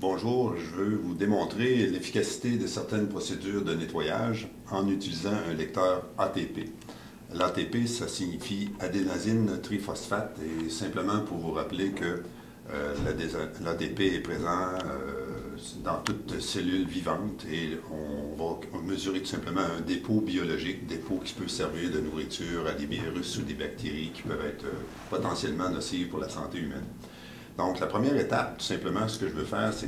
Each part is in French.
Bonjour, je veux vous démontrer l'efficacité de certaines procédures de nettoyage en utilisant un lecteur ATP. L'ATP, ça signifie adénosine triphosphate et simplement pour vous rappeler que l'ATP est présent dans toute cellule vivante et on va mesurer tout simplement un dépôt biologique, dépôt qui peut servir de nourriture à des virus ou des bactéries qui peuvent être potentiellement nocives pour la santé humaine. Donc, la première étape, tout simplement, ce que je veux faire, c'est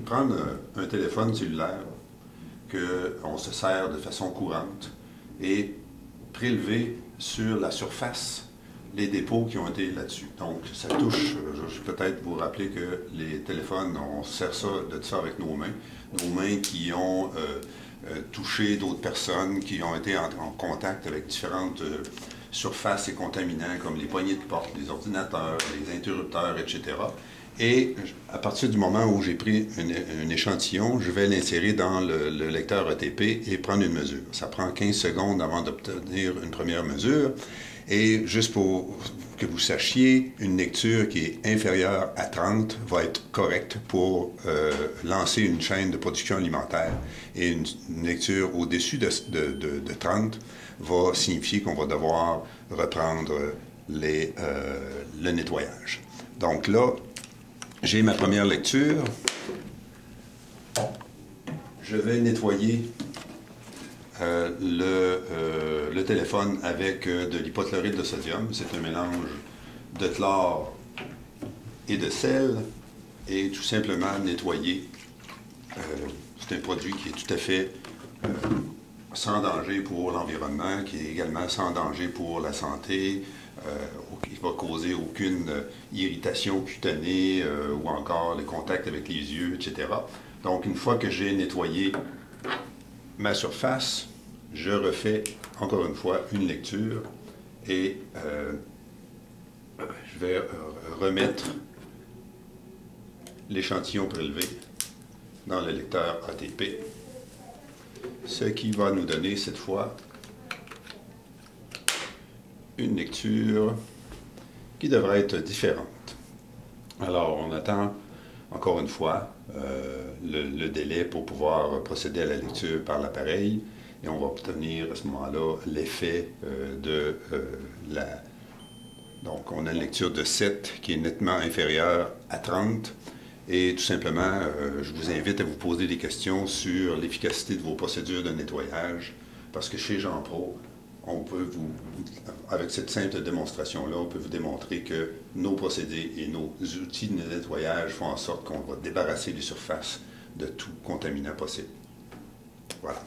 prendre un téléphone cellulaire qu'on se sert de façon courante et prélever sur la surface les dépôts qui ont été là-dessus. Donc, ça touche, je vais peut-être vous rappeler que les téléphones, on sert de ça avec nos mains qui ont touché d'autres personnes, qui ont été en contact avec différentes surfaces et contaminants comme les poignées de porte, les ordinateurs, les interrupteurs, etc. Et à partir du moment où j'ai pris un échantillon, je vais l'insérer dans le lecteur ATP et prendre une mesure. Ça prend 15 secondes avant d'obtenir une première mesure. Et juste pour que vous sachiez, une lecture qui est inférieure à 30 va être correcte pour lancer une chaîne de production alimentaire. Et une lecture au-dessus de 30 va signifier qu'on va devoir reprendre le nettoyage. Donc là, j'ai ma première lecture. Je vais nettoyer le téléphone avec de l'hypochlorite de sodium. C'est un mélange de chlore et de sel et tout simplement nettoyer. C'est un produit qui est tout à fait sans danger pour l'environnement, qui est également sans danger pour la santé, qui ne va causer aucune irritation cutanée ou encore le contact avec les yeux, etc. Donc, une fois que j'ai nettoyé ma surface, je refais encore une fois une lecture et je vais remettre l'échantillon prélevé dans le lecteur ATP, ce qui va nous donner cette fois une lecture qui devrait être différente. Alors, on attend encore une fois le délai pour pouvoir procéder à la lecture par l'appareil et on va obtenir à ce moment-là l'effet de la... Donc, on a une lecture de 7 qui est nettement inférieure à 30. Et tout simplement, je vous invite à vous poser des questions sur l'efficacité de vos procédures de nettoyage, parce que chez Jean Pro, on peut avec cette simple démonstration-là, on peut vous démontrer que nos procédés et nos outils de nettoyage font en sorte qu'on va débarrasser les surfaces de tout contaminant possible. Voilà.